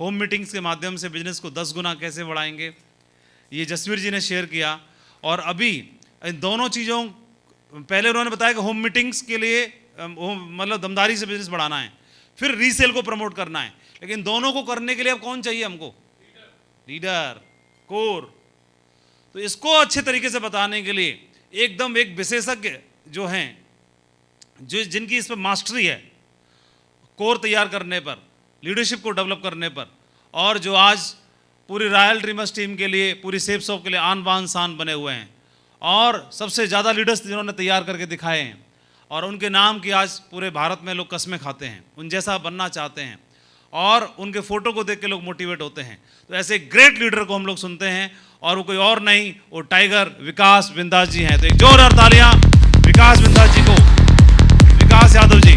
Home meetings के माध्यम से बिजनेस को 10 गुना कैसे बढ़ाएंगे, ये जसवीर जी ने शेयर किया। और अभी इन दोनों चीज़ों, पहले उन्होंने बताया कि होम मीटिंग्स के लिए मतलब दमदारी से बिजनेस बढ़ाना है, फिर रीसेल को प्रमोट करना है, लेकिन दोनों को करने के लिए अब कौन चाहिए हमको? Leader, core. तो इसको अच्छे तरीके से बताने के लिए एकदम एक विशेषज्ञ जो हैं, जो जिनकी इस पर मास्टरी है, कोर तैयार करने पर, लीडरशिप को डेवलप करने पर, और जो आज पूरी रॉयल ड्रीमर्स टीम के लिए, पूरी सेफ शॉप के लिए आन बान शान बने हुए हैं, और सबसे ज़्यादा लीडर्स जिन्होंने तैयार करके दिखाए हैं, और उनके नाम की आज पूरे भारत में लोग कस्में खाते हैं, उन जैसा बनना चाहते हैं, और उनके फोटो को देख के लोग मोटिवेट होते हैं। तो ऐसे ग्रेट लीडर को हम लोग सुनते हैं, और वो कोई और नहीं, वो टाइगर विकास बिंदास जी हैं। तो एक जोरदार तालियां विकास बिंदास जी को, विकास यादव जी।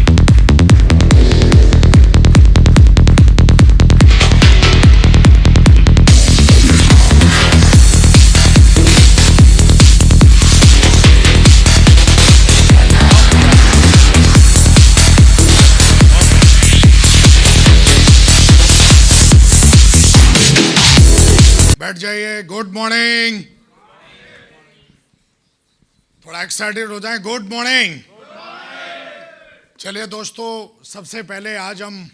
बैठ जाइए। Good morning. थोड़ा एक्साइटेड हो जाएं। Good morning. चलिए दोस्तों, सबसे पहले आज हम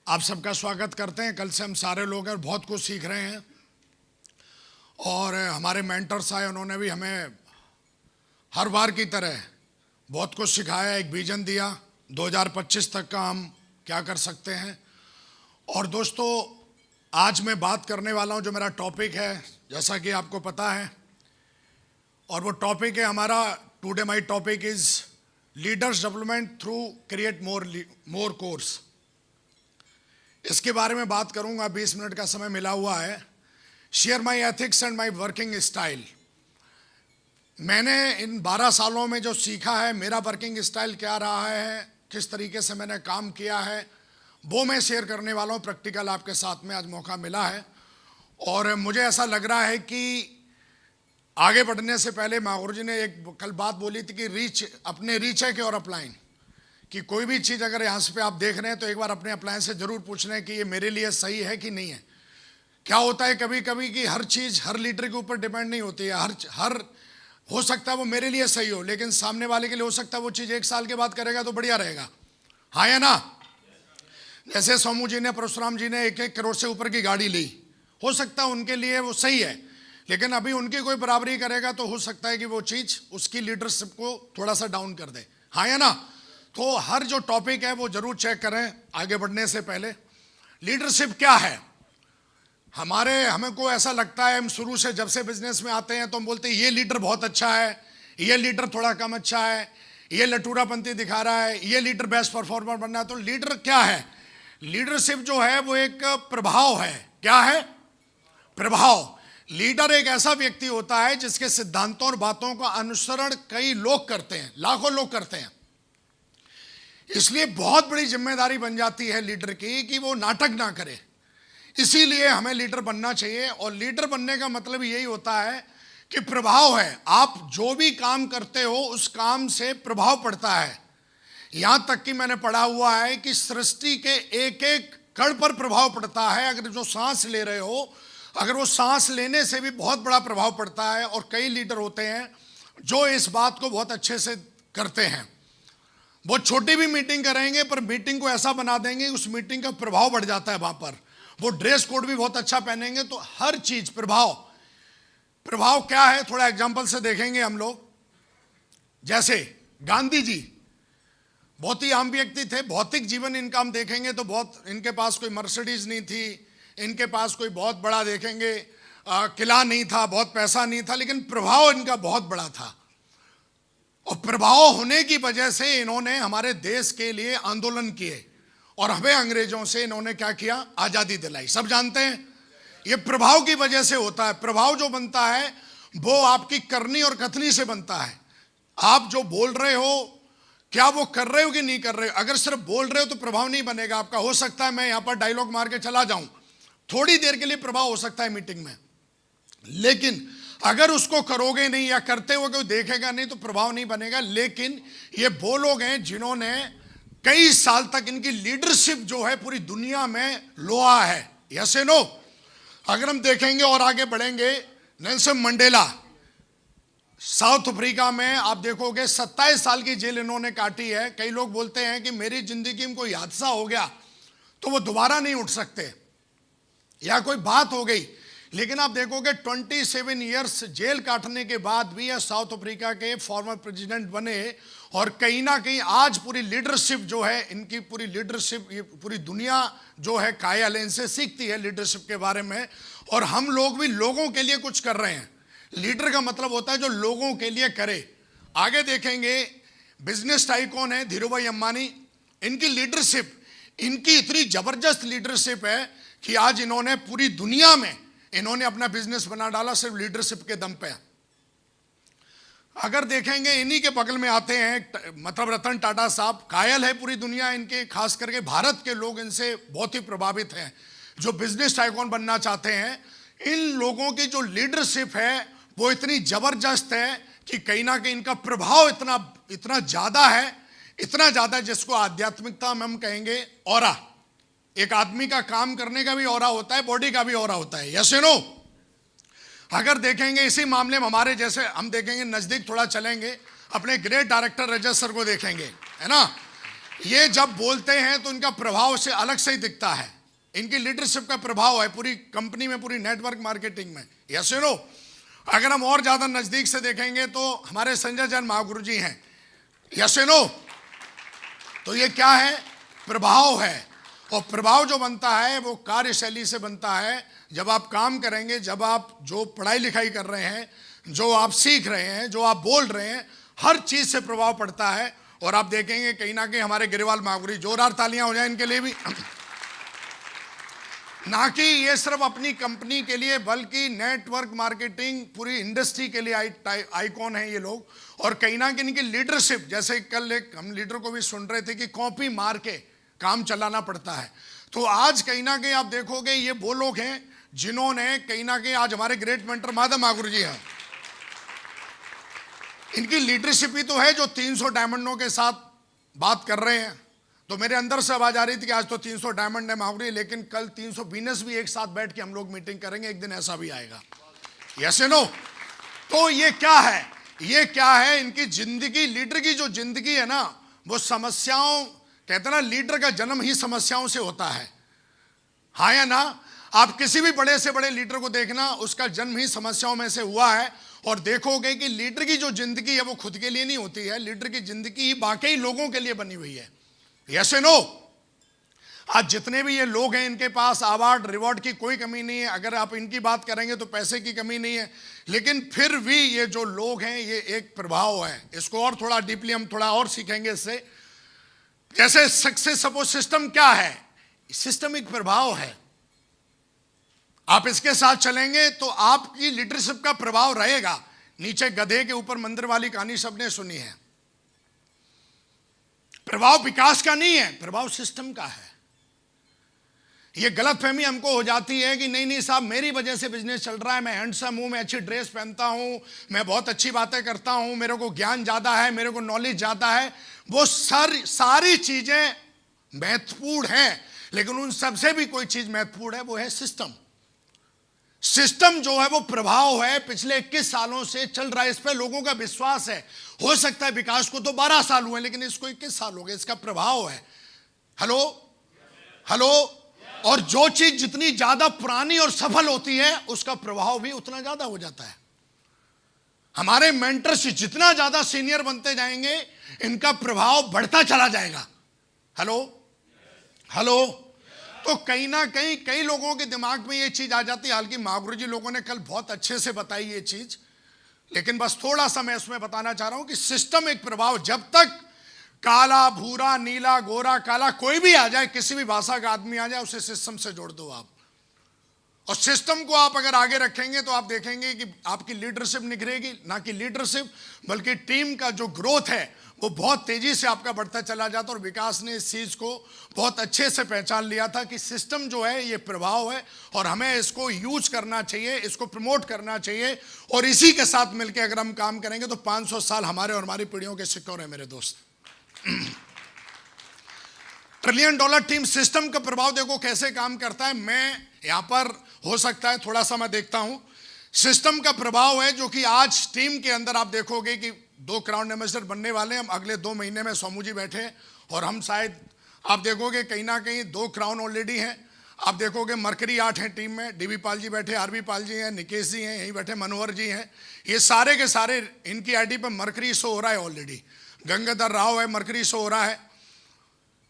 आप सबका स्वागत करते हैं। कल से हम सारे लोग हैं, बहुत कुछ सीख रहे हैं, और हमारे मेंटर्स आए, उन्होंने भी हमें हर बार की तरह बहुत कुछ सिखाया, एक विजन दिया 2025 तक का हम क्या कर सकते हैं। और दोस्तों, आज मैं बात करने वाला हूं, जो मेरा टॉपिक है, जैसा कि आपको पता है, और वो टॉपिक है हमारा, today my topic is leaders development through create more course. इसके बारे में बात करूंगा। 20 मिनट का समय मिला हुआ है। Share my ethics and my working style. मैंने इन 12 सालों में जो सीखा है, मेरा वर्किंग स्टाइल क्या रहा है, किस तरीके से मैंने काम किया है, वो मैं शेयर करने वाला हूँ। प्रैक्टिकल आपके साथ में आज मौका मिला है, और मुझे ऐसा लग रहा है कि आगे बढ़ने से पहले माहौर जी ने एक कल बात बोली थी कि अपने रीच है कि और अपलाइन, कि कोई भी चीज़ अगर यहाँ पे आप देख रहे हैं तो एक बार अपने अपलाइन से ज़रूर पूछ लें कि ये मेरे लिए सही है कि नहीं है। क्या होता है कभी कभी कि हर चीज़ हर लीडर के ऊपर डिपेंड नहीं होती है। हर हो सकता है वो मेरे लिए सही हो, लेकिन सामने वाले के लिए हो सकता है वो चीज़ 1 साल के बाद करेगा तो बढ़िया रहेगा। हाँ या ना? जैसे सोमू जी ने, परशुराम जी ने 1-1 करोड़ से ऊपर की गाड़ी ली, हो सकता है उनके लिए वो सही है, लेकिन अभी उनकी कोई बराबरी करेगा तो हो सकता है कि वो चीज़ उसकी लीडरशिप को थोड़ा सा डाउन कर दे। हाँ या ना? तो हर जो टॉपिक है वो जरूर चेक करें आगे बढ़ने से पहले। लीडरशिप क्या है? हमें को ऐसा लगता है, हम शुरू से जब से बिजनेस में आते हैं तो हम बोलते हैं ये लीडर बहुत अच्छा है, ये लीडर थोड़ा कम अच्छा है, ये लटूरापंती दिखा रहा है, ये लीडर बेस्ट परफॉर्मर बनना है। तो लीडर क्या है? लीडरशिप जो है वो एक प्रभाव है। क्या है? प्रभाव। लीडर एक ऐसा व्यक्ति होता है जिसके सिद्धांतों और बातों का अनुसरण कई लोग करते हैं, लाखों लोग करते हैं। इसलिए बहुत बड़ी जिम्मेदारी बन जाती है लीडर की कि वो नाटक ना करे। इसीलिए हमें लीडर बनना चाहिए, और लीडर बनने का मतलब यही होता है कि प्रभाव है। आप जो भी काम करते हो उस काम से प्रभाव पड़ता है। यहां तक कि मैंने पढ़ा हुआ है कि सृष्टि के एक एक कण पर प्रभाव पड़ता है। अगर जो सांस ले रहे हो, अगर वो सांस लेने से भी बहुत बड़ा प्रभाव पड़ता है। और कई लीडर होते हैं जो इस बात को बहुत अच्छे से करते हैं। वो छोटी भी मीटिंग करेंगे पर मीटिंग को ऐसा बना देंगे उस मीटिंग का प्रभाव बढ़ जाता है वहां पर। वो ड्रेस कोड भी बहुत अच्छा पहनेंगे, तो हर चीज प्रभाव क्या है, थोड़ा एग्जाम्पल से देखेंगे हम लोग। जैसे गांधी जी बहुत ही आम व्यक्ति थे। भौतिक जीवन इनका हम देखेंगे तो बहुत, इनके पास कोई मर्सिडीज नहीं थी, इनके पास कोई बहुत बड़ा देखेंगे किला नहीं था, बहुत पैसा नहीं था, लेकिन प्रभाव इनका बहुत बड़ा था। और प्रभाव होने की वजह से इन्होंने हमारे देश के लिए आंदोलन किए, और हमें अंग्रेजों से इन्होंने क्या किया? आजादी दिलाई। सब जानते हैं ये प्रभाव की वजह से होता है। प्रभाव जो बनता है वो आपकी करनी और कथनी से बनता है। आप जो बोल रहे हो, क्या वो कर रहे हो कि नहीं कर रहे हो? अगर सिर्फ बोल रहे हो तो प्रभाव नहीं बनेगा आपका। हो सकता है मैं यहां पर डायलॉग मार के चला जाऊं, थोड़ी देर के लिए प्रभाव हो सकता है मीटिंग में, लेकिन अगर उसको करोगे नहीं या करते हुए कोई देखेगा नहीं तो प्रभाव नहीं बनेगा। लेकिन ये वो लोग हैं जिन्होंने कई साल तक, इनकी लीडरशिप जो है पूरी दुनिया में लोहा है। Yes no? अगर हम देखेंगे और आगे बढ़ेंगे, नेल्सन मंडेला साउथ अफ्रीका में आप देखोगे 27 साल की जेल इन्होंने काटी है। कई लोग बोलते हैं कि मेरी जिंदगी में कोई हादसा हो गया तो वो दोबारा नहीं उठ सकते या कोई बात हो गई, लेकिन आप देखोगे 27 इयर्स जेल काटने के बाद भी ये साउथ अफ्रीका के फॉर्मर प्रेसिडेंट बने और कहीं ना कहीं आज पूरी लीडरशिप जो है इनकी, पूरी लीडरशिप, ये पूरी दुनिया जो है कायल इनसे सीखती है लीडरशिप के बारे में। और हम लोग भी लोगों के लिए कुछ कर रहे हैं। लीडर का मतलब होता है जो लोगों के लिए करे। आगे देखेंगे बिजनेस टाइकॉन है धीरू भाई अंबानी, इनकी लीडरशिप, इनकी इतनी जबरदस्त लीडरशिप है कि आज इन्होंने पूरी दुनिया में इन्होंने अपना बिजनेस बना डाला सिर्फ लीडरशिप के दम पे। अगर देखेंगे इन्हीं के बगल में आते हैं मतलब रतन टाटा साहब, कायल है पूरी दुनिया इनके, खास करके भारत के लोग इनसे बहुत ही प्रभावित हैं जो बिजनेस टाइकॉन बनना चाहते हैं। इन लोगों की जो लीडरशिप है वो इतनी जबरदस्त है कि कहीं ना कहीं इनका प्रभाव इतना ज्यादा है, इतना ज्यादा जिसको आध्यात्मिकता में हम कहेंगे ऑरा। एक आदमी का काम करने का भी ऑरा होता है, बॉडी का भी ऑरा होता है। Yes no? अगर देखेंगे इसी मामले में हमारे जैसे, हम देखेंगे नजदीक थोड़ा चलेंगे, अपने ग्रेट डायरेक्टर रजत सर को देखेंगे, है ना? ये जब बोलते हैं तो इनका प्रभाव से अलग से ही दिखता है। इनकी लीडरशिप का प्रभाव है पूरी कंपनी में, पूरी नेटवर्क मार्केटिंग में। Yes no? अगर हम और ज्यादा नजदीक से देखेंगे तो हमारे संजय जैन महागुरु जी हैं। Yes no? तो ये क्या है? प्रभाव है। और प्रभाव जो बनता है वो कार्यशैली से बनता है। जब आप काम करेंगे, जब आप जो पढ़ाई लिखाई कर रहे हैं, जो आप सीख रहे हैं, जो आप बोल रहे हैं, हर चीज से प्रभाव पड़ता है। और आप देखेंगे कहीं ना कहीं हमारे गिरिवाल महागुरु, जोरदार तालियां हो जाए इनके लिए भी, ना कि ये सिर्फ अपनी कंपनी के लिए बल्कि नेटवर्क मार्केटिंग पूरी इंडस्ट्री के लिए आइकॉन है ये लोग। और कहीं ना कहीं इनकी लीडरशिप, जैसे कल एक हम लीडर को भी सुन रहे थे कि कॉपी मार के काम चलाना पड़ता है, तो आज कहीं ना कहीं आप देखोगे ये वो लोग हैं जिन्होंने कहीं ना कहीं आज हमारे ग्रेट मेंटर माधव महागुरु जी हैं, इनकी लीडरशिप ही तो है जो 300 डायमंडों के साथ बात कर रहे हैं। तो मेरे अंदर से आवाज आ रही थी कि आज तो 300 डायमंड है महागुरु, लेकिन कल 300 वीनस भी एक साथ बैठ के हम लोग मीटिंग करेंगे, एक दिन ऐसा भी आएगा। Yes no? तो ये क्या है? ये क्या है? इनकी जिंदगी, लीडर की जो जिंदगी है ना, वो समस्याओं, कहते ना लीडर का जन्म ही समस्याओं से होता है, हाँ या ना? आप किसी भी बड़े से बड़े लीडर को देखना, उसका जन्म ही समस्याओं में से हुआ है। और देखोगे कि लीडर की जो जिंदगी है वो खुद के लिए नहीं होती है, लीडर की जिंदगी ही बाकी लोगों के लिए बनी हुई है। Yes no? आज जितने भी ये लोग हैं इनके पास अवार्ड रिवॉर्ड की कोई कमी नहीं है। अगर आप इनकी बात करेंगे तो पैसे की कमी नहीं है, लेकिन फिर भी ये जो लोग हैं ये एक प्रभाव है। इसको और थोड़ा डीपली हम थोड़ा और सीखेंगे इससे। जैसे सक्सेस सपोज सिस्टम क्या है? सिस्टम एक प्रभाव है। आप इसके साथ चलेंगे तो आपकी लीडरशिप का प्रभाव रहेगा। नीचे गधे के ऊपर मंदिर वाली कहानी सबने सुनी है। प्रभाव विकास का नहीं है, प्रभाव सिस्टम का है। ये गलतफहमी हमको हो जाती है कि नहीं नहीं साहब मेरी वजह से बिजनेस चल रहा है, मैं हैंडसम हूं, मैं अच्छी ड्रेस पहनता हूं, मैं बहुत अच्छी बातें करता हूं, मेरे को ज्ञान ज्यादा है, मेरे को नॉलेज ज्यादा है। वो सारी चीजें महत्वपूर्ण हैं, लेकिन उन सबसे भी कोई चीज महत्वपूर्ण है, वो है सिस्टम। सिस्टम जो है वो प्रभाव है, पिछले 21 सालों से चल रहा है, इस पर लोगों का विश्वास है। हो सकता है विकास को तो 12 साल हुए, लेकिन इसको 21 साल हो गए, इसका प्रभाव है। Hello hello? और जो चीज जितनी ज्यादा पुरानी और सफल होती है उसका प्रभाव भी उतना ज्यादा हो जाता है। हमारे मेंटर्स जितना ज्यादा सीनियर बनते जाएंगे इनका प्रभाव बढ़ता चला जाएगा। Hello hello? तो कहीं ना कहीं कई लोगों के दिमाग में ये चीज आ जाती है। हालांकि महागुरु जी लोगों ने कल बहुत अच्छे से बताई ये चीज, लेकिन बस थोड़ा सा मैं उसमें बताना चाह रहा हूं कि सिस्टम एक प्रभाव, जब तक काला भूरा नीला गोरा काला कोई भी आ जाए, किसी भी भाषा का आदमी आ जाए, उसे सिस्टम से जोड़ दो आप। और सिस्टम को आप अगर आगे रखेंगे तो आप देखेंगे कि आपकी लीडरशिप निखरेगी। ना कि लीडरशिप बल्कि टीम का जो ग्रोथ है वो बहुत तेजी से आपका बढ़ता चला जाता। और विकास ने इस चीज को बहुत अच्छे से पहचान लिया था कि सिस्टम जो है ये प्रभाव है और हमें इसको यूज करना चाहिए, इसको प्रमोट करना चाहिए। और इसी के साथ मिलकर अगर हम काम करेंगे तो 500 साल हमारे और हमारी पीढ़ियों के सिक्योर है मेरे दोस्त। ट्रिलियन डॉलर टीम सिस्टम का प्रभाव देखो कैसे काम करता है। मैं यहां पर हो सकता है थोड़ा सा मैं देखता हूं सिस्टम का प्रभाव है, जो कि आज टीम के अंदर आप देखोगे कि 2 क्राउन एम्बेसडर बनने वाले हैं। हम अगले 2 महीने में सोमू जी बैठे हैं और हम शायद आप देखोगे कहीं ना कहीं 2 क्राउन ऑलरेडी हैं। आप देखोगे मरकरी 8 हैं टीम में, डीबी पाल जी बैठे, आरबी पाल जी हैं, निकेश जी हैं, यहीं बैठे मनोहर जी हैं। ये सारे के सारे इनकी आईडी पर मरकरी शो हो रहा है ऑलरेडी। गंगाधर राव है, मरकरी शो हो रहा है।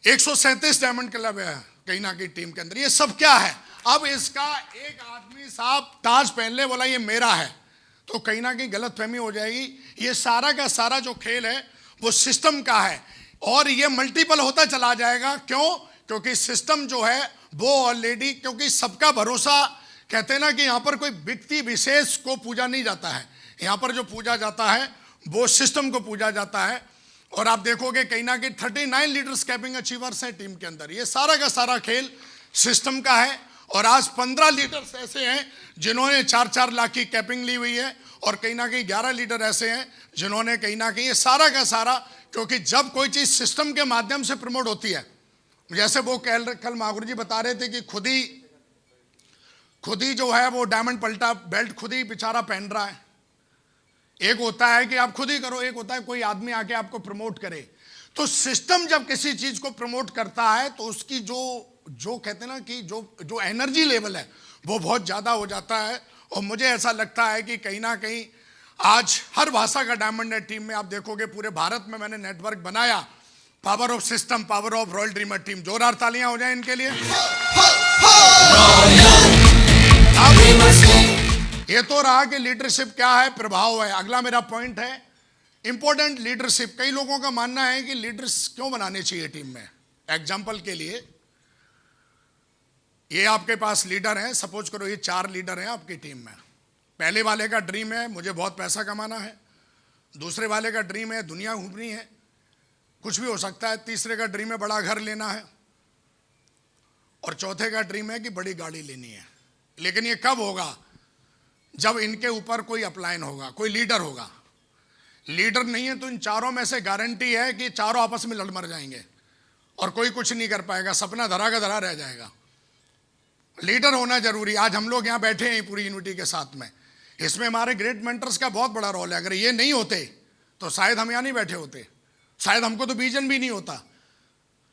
137 डायमंड क्लब है कहीं ना कहीं टीम के अंदर। ये सब क्या है? अब इसका एक आदमी साहब ताज पहन ले बोला ये मेरा है, तो कहीं ना कहीं गलत फहमी हो जाएगी। ये सारा का सारा जो खेल है वो सिस्टम का है और ये मल्टीपल होता चला जाएगा। क्यों? क्योंकि सिस्टम जो है वो ऑलरेडी, क्योंकि सबका भरोसा, कहते हैं ना कि यहाँ पर कोई व्यक्ति विशेष को पूजा नहीं जाता है, यहाँ पर जो पूजा जाता है वो सिस्टम को पूजा जाता है। और आप देखोगे कहीं ना कहीं 39 लीडर्स कैपिंग अचीवर्स हैं टीम के अंदर। ये सारा का सारा खेल सिस्टम का है। और आज 15 लीडर्स ऐसे हैं जिन्होंने 4-4 लाख की कैपिंग ली हुई है और कहीं ना कहीं 11 लीडर ऐसे हैं जिन्होंने कहीं ना कहीं, ये सारा का सारा, क्योंकि जब कोई चीज़ सिस्टम के माध्यम से प्रमोट होती है, जैसे वो कल महागुरु जी बता रहे थे कि खुद ही जो है वो डायमंड पल्टा बेल्ट खुद ही बेचारा पहन रहा है। एक होता है कि आप खुद ही करो, एक होता है कोई आदमी आके आपको प्रमोट करे। तो सिस्टम जब किसी चीज को प्रमोट करता है तो उसकी जो कहते हैं ना कि जो एनर्जी लेवल है वो बहुत ज्यादा हो जाता है। और मुझे ऐसा लगता है कि कहीं ना कहीं आज हर भाषा का डायमंड है टीम में। आप देखोगे पूरे भारत में मैंने नेटवर्क बनाया, power of system, power of royal dreamer team. जोरदार तालियां हो जाए इनके लिए। ये तो रहा कि लीडरशिप क्या है, प्रभाव है। अगला मेरा पॉइंट है इंपॉर्टेंट लीडरशिप। कई लोगों का मानना है कि लीडर्स क्यों बनाने चाहिए टीम में। एग्जाम्पल के लिए, ये आपके पास लीडर हैं, सपोज करो ये 4 लीडर हैं आपकी टीम में। पहले वाले का ड्रीम है मुझे बहुत पैसा कमाना है, दूसरे वाले का ड्रीम है दुनिया घूमनी है, कुछ भी हो सकता है, तीसरे का ड्रीम है बड़ा घर लेना है, और चौथे का ड्रीम है कि बड़ी गाड़ी लेनी है। लेकिन ये कब होगा? जब इनके ऊपर कोई अपलायन होगा, कोई लीडर होगा। लीडर नहीं है तो इन चारों में से गारंटी है कि चारों आपस में लड़ मर जाएंगे और कोई कुछ नहीं कर पाएगा, सपना धरा का धरा रह जाएगा। लीडर होना जरूरी। आज हम लोग यहाँ बैठे हैं पूरी यूनिटी के साथ में, इसमें हमारे ग्रेट मेंटर्स का बहुत बड़ा रोल है। अगर ये नहीं होते तो शायद हम यहाँ नहीं बैठे होते, शायद हमको तो विजन भी नहीं होता।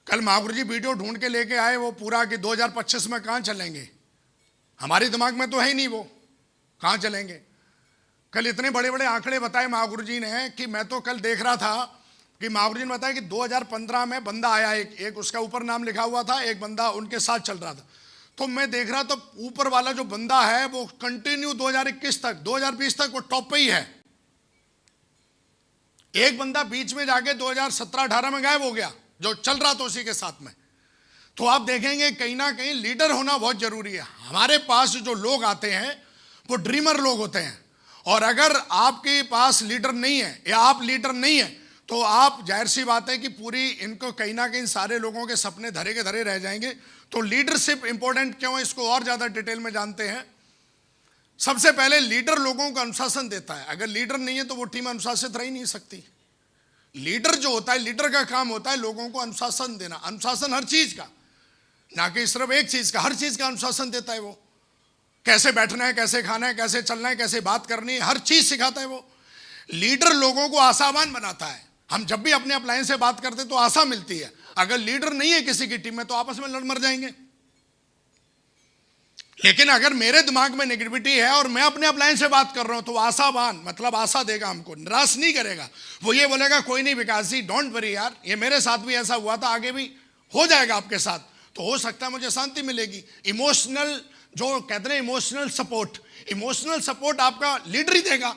कल महागुरु जी वीडियो ढूंढ के लेके आए वो पूरा कि 2025 में कहाँ चलेंगे, हमारे दिमाग में तो है ही नहीं, वो कहाँ चलेंगे। कल इतने बड़े बड़े आंकड़े बताए महागुरु जी ने कि मैं तो कल देख रहा था कि महागुरु जी ने बताया कि 2015 में बंदा आया, एक उसका ऊपर नाम लिखा हुआ था, एक बंदा उनके साथ चल रहा था। तो मैं देख रहा तो ऊपर वाला जो बंदा है वो कंटिन्यू 2021 तक 2020 तक वो टॉप पे ही है। एक बंदा बीच में जाके 2017-18 में गायब हो गया जो चल रहा था उसी के साथ में। तो आप देखेंगे कहीं ना कहीं लीडर होना बहुत जरूरी है। हमारे पास जो लोग आते हैं वो ड्रीमर लोग होते हैं, और अगर आपके पास लीडर नहीं है या आप लीडर नहीं है तो आप, जाहिर सी बात है कि पूरी इनको कहीं ना कहीं सारे लोगों के सपने धरे के धरे रह जाएंगे। तो लीडरशिप इंपॉर्टेंट क्यों है, इसको और ज्यादा डिटेल में जानते हैं। सबसे पहले लीडर लोगों को अनुशासन देता है। अगर लीडर नहीं है तो वो टीम अनुशासित रह ही नहीं सकती। लीडर जो होता है, लीडर का काम होता है लोगों को अनुशासन देना। अनुशासन हर चीज का, ना कि सिर्फ एक चीज का, हर चीज का अनुशासन देता है वो। कैसे बैठना है, कैसे खाना है, कैसे चलना है, कैसे बात करनी है, हर चीज सिखाता है वो। लीडर लोगों को आशावान बनाता है। हम जब भी अपने अपलायन से बात करते तो आशा मिलती है। अगर लीडर नहीं है किसी की टीम में तो आपस में लड़ मर जाएंगे। लेकिन अगर मेरे दिमाग में नेगेटिविटी है और मैं अपने अपलायन से बात कर रहा हूं तो आशावान मतलब आशा देगा, हमको निराश नहीं करेगा। वो ये बोलेगा कोई नहीं विकास जी, डोंट वरी यार, ये मेरे साथ भी ऐसा हुआ था, आगे भी हो जाएगा आपके साथ, तो हो सकता है मुझे शांति मिलेगी। इमोशनल, जो कहते हैं इमोशनल सपोर्ट आपका लीडर ही देगा।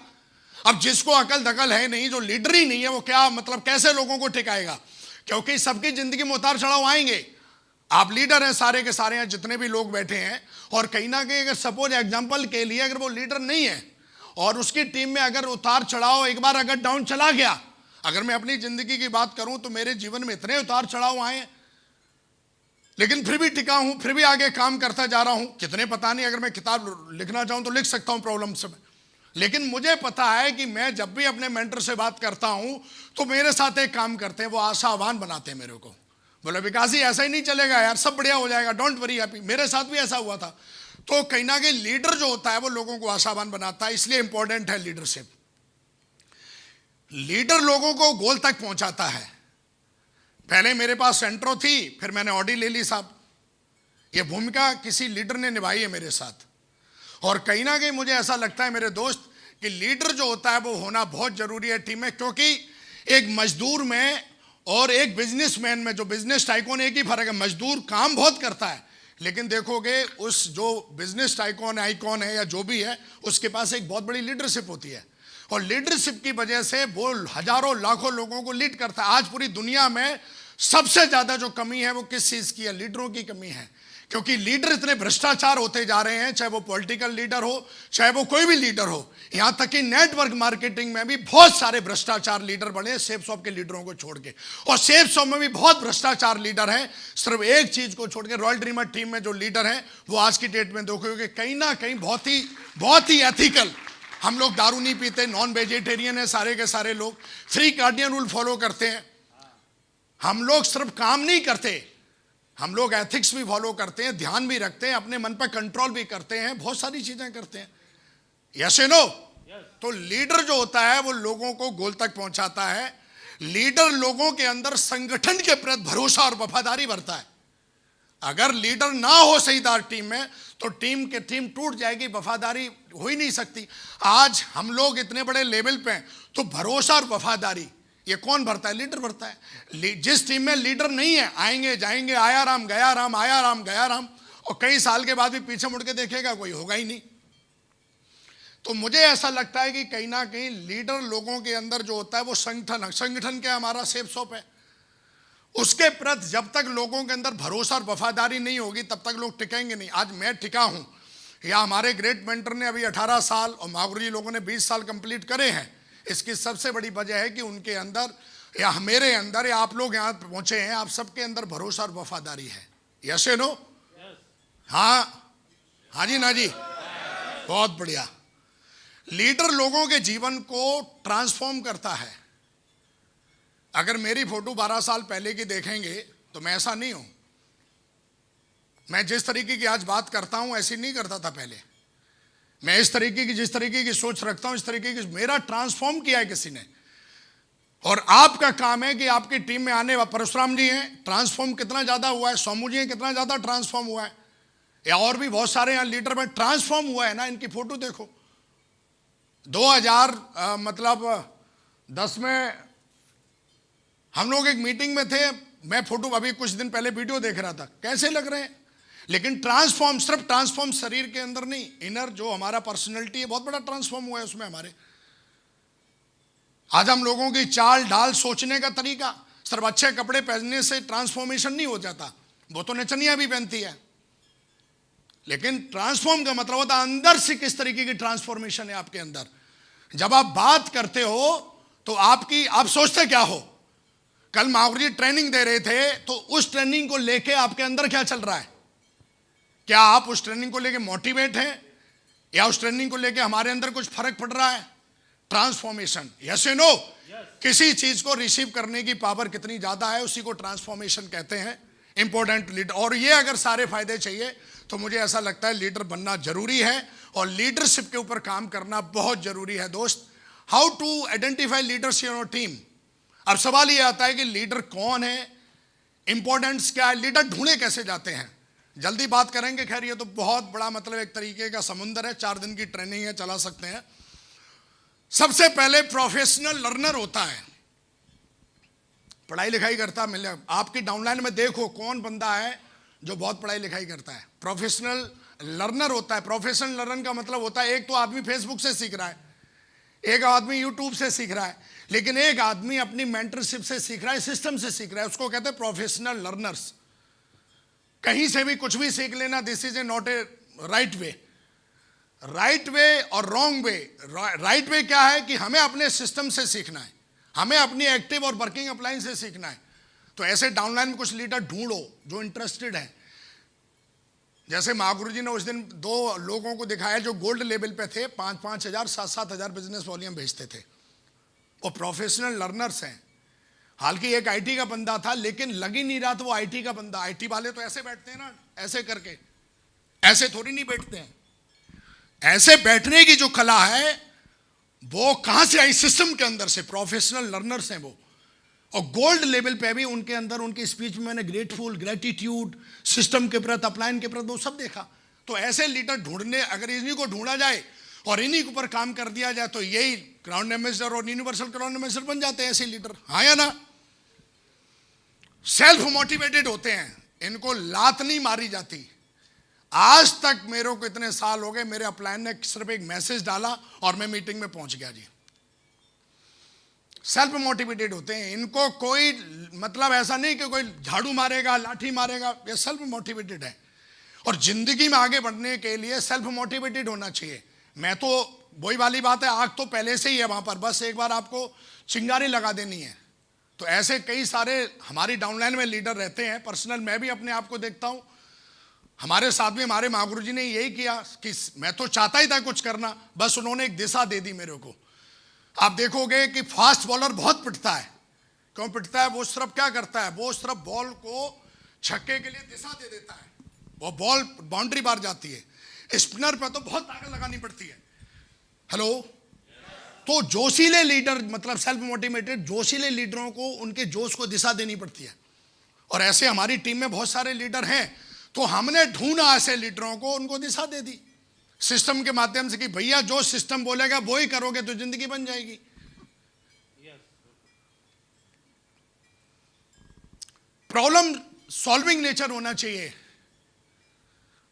अब जिसको अकल दकल है नहीं, जो लीडर ही नहीं है, वो क्या मतलब कैसे लोगों को टिकाएगा? क्योंकि सबकी जिंदगी में उतार चढ़ाव आएंगे। आप लीडर हैं सारे के सारे हैं, जितने भी लोग बैठे हैं, और कहीं ना कहीं अगर सपोज एग्जांपल के लिए अगर वो लीडर नहीं है और उसकी टीम में अगर उतार चढ़ाव एक बार अगर डाउन चला गया, अगर मैं अपनी जिंदगी की बात करूं तो मेरे जीवन में इतने उतार चढ़ाव आए, लेकिन फिर भी टिका हूं, फिर भी आगे काम करता जा रहा हूं। कितने पता नहीं, अगर मैं किताब लिखना चाहूं तो लिख सकता हूं प्रॉब्लम्स में। लेकिन मुझे पता है कि मैं जब भी अपने मेंटर से बात करता हूं तो मेरे साथ एक काम करते हैं, वो आशावान बनाते हैं मेरे को। बोला विकास जी ऐसा ही नहीं चलेगा यार, सब बढ़िया हो जाएगा, डोंट वरी हैप्पी। मेरे साथ भी ऐसा हुआ था। तो कहीं ना कहीं लीडर जो होता है वो लोगों को आशावान बनाता है, इसलिए इंपॉर्टेंट है लीडरशिप। लीडर लोगों को गोल तक पहुंचाता है। पहले मेरे पास सेंट्रो थी, फिर मैंने ऑडी ले ली साहब। ये भूमिका किसी लीडर ने निभाई है मेरे साथ। और कहीं ना कहीं मुझे ऐसा लगता है मेरे दोस्त कि लीडर जो होता है वो होना बहुत जरूरी है टीम में, क्योंकि एक मजदूर में और एक बिजनेसमैन में, जो बिजनेस टाइकून, एक ही फर्क है। मजदूर काम बहुत करता है, लेकिन देखोगे उस जो बिजनेस टाइकून आइकॉन है या जो भी है, उसके पास एक बहुत बड़ी लीडरशिप होती है। और लीडरशिप की वजह से वो हजारों लाखों लोगों को लीड करता है। आज पूरी दुनिया में सबसे ज्यादा जो कमी है वो किस चीज की है? लीडरों की कमी है। क्योंकि लीडर इतने भ्रष्टाचार होते जा रहे हैं, चाहे वो पॉलिटिकल लीडर हो, चाहे वो कोई भी लीडर हो। यहां तक कि नेटवर्क मार्केटिंग में भी बहुत सारे भ्रष्टाचार लीडर बने, सेफ शॉप के लीडरों को छोड़ के। और सेफ शॉप में भी बहुत भ्रष्टाचार लीडर हैं, सिर्फ एक चीज को छोड़ के। रॉयल ड्रीमर टीम में जो लीडर हैं वो आज की डेट में देखोगे कहीं ना कहीं बहुत ही एथिकल। हम लोग दारू नहीं पीते, नॉन वेजिटेरियन है सारे के सारे लोग, 3 कार्डियन रूल फॉलो करते हैं। हम लोग सिर्फ काम नहीं करते, हम लोग एथिक्स भी फॉलो करते हैं, ध्यान भी रखते हैं, अपने मन पर कंट्रोल भी करते हैं, बहुत सारी चीजें करते हैं। यस या नो? तो लीडर जो होता है वो लोगों को गोल तक पहुंचाता है। लीडर लोगों के अंदर संगठन के प्रति भरोसा और वफादारी भरता है। अगर लीडर ना हो सहीदार टीम में तो टीम टूट जाएगी, वफादारी हो ही नहीं सकती। आज हम लोग इतने बड़े लेवल पे हैं, तो भरोसा और वफादारी ये कौन भरता है? लीडर भरता है। जिस टीम में लीडर नहीं है, आएंगे जाएंगे, आया राम गया राम, आया राम गया राम, और कई साल के बाद भी पीछे मुड़ के देखेगा कोई, होगा ही नहीं। तो मुझे ऐसा लगता है कि कहीं ना कहीं लीडर लोगों के अंदर जो होता है वो संगठन के हमारा सेफ शॉप है। उसके प्रति जब तक लोगों के अंदर भरोसा और वफादारी नहीं होगी तब तक लोग टिकेंगे नहीं। आज मैं टिका हूं, या हमारे ग्रेट मेंटर ने अभी 18 साल और मागुर जी लोगों ने 20 साल कंप्लीट करे हैं। इसकी सबसे बड़ी वजह है कि उनके अंदर या मेरे अंदर या आप लोग यहाँ पहुंचे हैं, आप सबके अंदर भरोसा और वफादारी है। यस या नो? हाँ जी ना जी, बहुत बढ़िया। लीडर लोगों के जीवन को ट्रांसफॉर्म करता है। अगर मेरी फोटो 12 साल पहले की देखेंगे तो मैं ऐसा नहीं हूं। मैं जिस तरीके की आज बात करता हूं ऐसी नहीं करता था पहले। मैं इस तरीके की, जिस तरीके की सोच रखता हूं, इस तरीके की मेरा ट्रांसफॉर्म किया है किसी ने। और आपका काम है कि आपकी टीम में आने वाले परशुराम जी हैं, ट्रांसफॉर्म कितना ज्यादा हुआ है, सोमू जी हैं, कितना ज्यादा ट्रांसफॉर्म हुआ है, या और भी बहुत सारे यहाँ लीडर में ट्रांसफॉर्म हुआ है ना। इनकी फोटो देखो। 2010 में हम लोग एक मीटिंग में थे, मैं फोटो अभी कुछ दिन पहले वीडियो देख रहा था, कैसे लग रहे हैं। लेकिन ट्रांसफॉर्म, सिर्फ ट्रांसफॉर्म शरीर के अंदर नहीं, इनर जो हमारा पर्सनैलिटी है बहुत बड़ा ट्रांसफॉर्म हुआ है उसमें हमारे। आज हम लोगों की चाल ढाल, सोचने का तरीका, सिर्फ अच्छे कपड़े पहनने से ट्रांसफॉर्मेशन नहीं हो जाता। वो तो नचनिया भी पहनती है, लेकिन ट्रांसफॉर्म का मतलब होता है अंदर से किस तरीके की ट्रांसफॉर्मेशन है आपके अंदर। जब आप बात करते हो तो आप सोचते क्या हो। कल माहौर जी ट्रेनिंग दे रहे थे, तो उस ट्रेनिंग को लेके आपके अंदर क्या चल रहा है? क्या आप उस ट्रेनिंग को लेके मोटिवेट हैं, या उस ट्रेनिंग को लेके हमारे अंदर कुछ फर्क पड़ रहा है? ट्रांसफॉर्मेशन। यस या नो? किसी चीज को रिसीव करने की पावर कितनी ज्यादा है, उसी को ट्रांसफॉर्मेशन कहते हैं। Important leader. और ये अगर सारे फायदे चाहिए तो मुझे ऐसा लगता है लीडर बनना जरूरी है, और लीडरशिप के ऊपर काम करना बहुत जरूरी है दोस्त। How to identify leaders in your team. अब सवाल ये आता है कि लीडर कौन है, इंपॉर्टेंस क्या है, लीडर ढूंढे कैसे जाते हैं। जल्दी बात करेंगे, खैर ये तो बहुत बड़ा मतलब एक तरीके का समुंदर है, 4 दिन की ट्रेनिंग है, चला सकते हैं। सबसे पहले प्रोफेशनल लर्नर होता है, पढ़ाई लिखाई करता मिले। आपकी डाउनलाइन में देखो कौन बंदा है जो बहुत पढ़ाई लिखाई करता है। प्रोफेशनल लर्नर होता है। प्रोफेशनल लर्नर का मतलब होता है, एक तो आदमी फेसबुक से सीख रहा है, एक आदमी यूट्यूब से सीख रहा है, लेकिन एक आदमी अपनी मेंटरशिप से सीख रहा है, सिस्टम से सीख रहा है। उसको कहते हैं प्रोफेशनल लर्नर्स। कहीं से भी कुछ भी सीख लेना, this is a not a right way. Right way और रॉन्ग वे। राइट वे क्या है कि हमें अपने सिस्टम से सीखना है, हमें अपनी एक्टिव और वर्किंग अप्लायंस से सीखना है। तो ऐसे डाउनलाइन में कुछ लीडर ढूंढो जो इंटरेस्टेड है। जैसे महागुरु जी ने उस दिन 2 लोगों को दिखाया जो गोल्ड लेवल पे थे, 5-5 हजार 7-7 हजार बिजनेस वॉल्यूम भेजते थे। वो प्रोफेशनल लर्नर्स हैं। हालांकि एक आईटी का बंदा था, लेकिन लग ही नहीं रहा था वो आईटी का बंदा। आईटी वाले तो ऐसे बैठते हैं ना, ऐसे करके, ऐसे थोड़ी नहीं बैठते हैं। ऐसे बैठने की जो कला है वो कहां से आई? सिस्टम के अंदर से। प्रोफेशनल लर्नर्स हैं वो, और गोल्ड लेवल पे भी उनके अंदर, उनकी स्पीच में मैंने ग्रेटफुल, ग्रेटिट्यूड, सिस्टम के प्रति, अपलाइन के प्रति, वो सब देखा। तो ऐसे लीडर ढूंढने, अगर इन्हीं को ढूंढा जाए और इन्हीं के ऊपर काम कर दिया जाए तो यही ग्राउंड एम्बेसडर और यूनिवर्सल ग्राउंड एम्बेसडर बन जाते हैं ऐसे लीडर। हाँ या ना? सेल्फ मोटिवेटेड होते हैं, इनको लात नहीं मारी जाती। आज तक मेरे को इतने साल हो गए, मेरे अपलाइन ने सिर्फ एक मैसेज डाला और मैं मीटिंग में पहुंच गया जी। सेल्फ मोटिवेटेड होते हैं, इनको कोई मतलब ऐसा नहीं कि कोई झाड़ू मारेगा, लाठी मारेगा, ये सेल्फ मोटिवेटेड है। और जिंदगी में आगे बढ़ने के लिए सेल्फ मोटिवेटेड होना चाहिए। मैं तो वही वाली बात है, आग तो पहले से ही है वहां पर, बस एक बार आपको चिंगारी लगा देनी है। तो ऐसे कई सारे हमारी डाउनलाइन में लीडर रहते हैं। पर्सनल मैं भी अपने आप को देखता हूं, हमारे साथ में हमारे महागुरु जी ने यही किया कि मैं तो चाहता ही था कुछ करना, बस उन्होंने एक दिशा दे दी मेरे को। आप देखोगे कि फास्ट बॉलर बहुत पिटता है। क्यों पिटता है? वो सिर्फ क्या करता है, वो सिर्फ बॉल को छक्के के लिए दिशा दे देता है, वो बॉल बाउंड्री बार जाती है। स्पिनर पे तो बहुत ताकत लगानी पड़ती है। हेलो? तो जोशीले लीडर, मतलब सेल्फ मोटिवेटेड जोशीले लीडरों को उनके जोश को दिशा देनी पड़ती है। और ऐसे हमारी टीम में बहुत सारे लीडर हैं, तो हमने ढूंढा ऐसे लीडरों को, उनको दिशा दे दी सिस्टम के माध्यम से कि भैया जो सिस्टम बोलेगा वो ही करोगे तो जिंदगी बन जाएगी। प्रॉब्लम सॉल्विंग नेचर होना चाहिए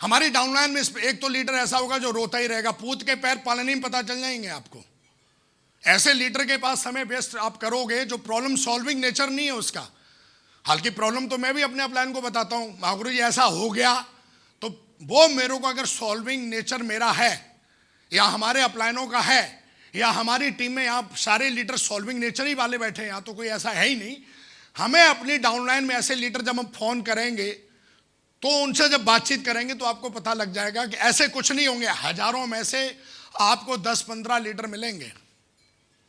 हमारी डाउनलाइन में। एक तो लीडर ऐसा होगा जो रोता ही रहेगा, पूत के पैर पालने में पता चल जाएंगे आपको। ऐसे लीडर के पास समय वेस्ट आप करोगे जो प्रॉब्लम सॉल्विंग नेचर नहीं है उसका। हालांकि प्रॉब्लम तो मैं भी अपने अपलाइन को बताता हूं, महागुरु जी ऐसा हो गया, तो वो मेरे को अगर सॉल्विंग नेचर मेरा है या हमारे अपलाइनों का है या हमारी टीम में यहाँ सारे लीडर सॉल्विंग नेचर ही वाले बैठे हैं, यहाँ तो कोई ऐसा है ही नहीं। हमें अपनी डाउनलाइन में ऐसे लीडर जब हम फोन करेंगे तो उनसे जब बातचीत करेंगे तो आपको पता लग जाएगा कि ऐसे कुछ नहीं होंगे। हजारों में से आपको 10-15 लीडर मिलेंगे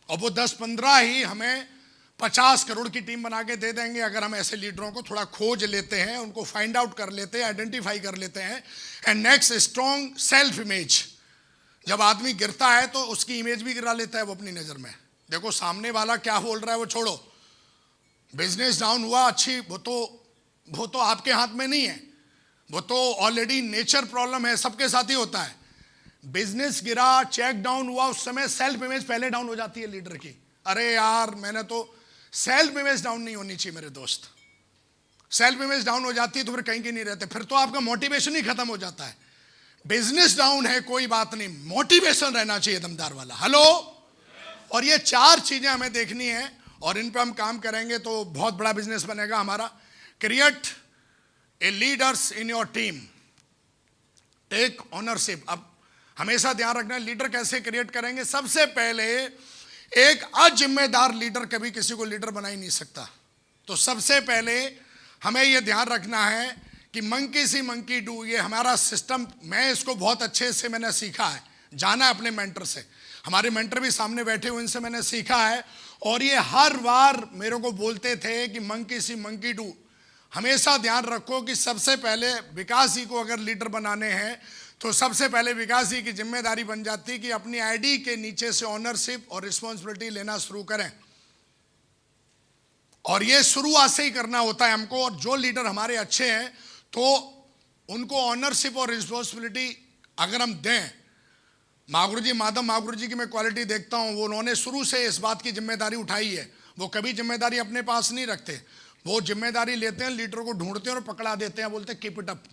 और वो 10-15 ही हमें 50 करोड़ की टीम बना के दे देंगे अगर हम ऐसे लीडरों को थोड़ा खोज लेते हैं, उनको फाइंड आउट कर लेते हैं, आइडेंटिफाई कर लेते हैं। And next, strong self image. जब आदमी गिरता है तो उसकी इमेज भी गिरा लेता है वो अपनी नजर में। देखो सामने वाला क्या बोल रहा है वो छोड़ो, बिजनेस डाउन हुआ अच्छी, वो तो आपके हाथ में नहीं है, वो तो ऑलरेडी नेचर प्रॉब्लम है, सबके साथ ही होता है। बिजनेस गिरा, चेक डाउन हुआ, उस समय सेल्फ इमेज पहले डाउन हो जाती है लीडर की। अरे यार मैंने तो, सेल्फ इमेज डाउन नहीं होनी चाहिए मेरे दोस्त। सेल्फ इमेज डाउन हो जाती है तो फिर कहीं के नहीं रहते, फिर तो आपका मोटिवेशन ही खत्म हो जाता है। बिजनेस डाउन है कोई बात नहीं, मोटिवेशन रहना चाहिए दमदार वाला। हेलो? और ये 4 चीजें हमें देखनी है और इन पे हम काम करेंगे तो बहुत बड़ा बिजनेस बनेगा हमारा। Create a leaders in your team, take ownership. अब हमेशा ध्यान रखना, लीडर कैसे क्रिएट करेंगे? सबसे पहले एक अजिम्मेदार लीडर कभी किसी को लीडर बना ही नहीं सकता। तो सबसे पहले हमें यह ध्यान रखना है कि मंकी सी मंकी डू, ये हमारा सिस्टम, मैं इसको बहुत अच्छे से मैंने सीखा है, जाना है अपने मेंटर से। हमारे मेंटर भी सामने बैठे हुए, इनसे मैंने सीखा है और ये हर बार मेरे को बोलते थे कि मंकी सी मंकी डू। हमेशा ध्यान रखो कि सबसे पहले विकास जी को अगर लीडर बनाने हैं तो सबसे पहले विकास जी की जिम्मेदारी बन जाती है कि अपनी आईडी के नीचे से ओनरशिप और रिस्पॉन्सिबिलिटी लेना शुरू करें। और ये शुरुआत से ही करना होता है हमको। और जो लीडर हमारे अच्छे हैं तो उनको ओनरशिप और रिस्पॉन्सिबिलिटी अगर हम दें, महागुरु जी, माधव महागुरु जी की मैं क्वालिटी देखता हूं, वो उन्होंने शुरू से इस बात की जिम्मेदारी उठाई है। वो कभी जिम्मेदारी अपने पास नहीं रखते, वो जिम्मेदारी लेते हैं, लीडर को ढूंढते हैं और पकड़ा देते हैं, बोलते हैं कीप इट अप।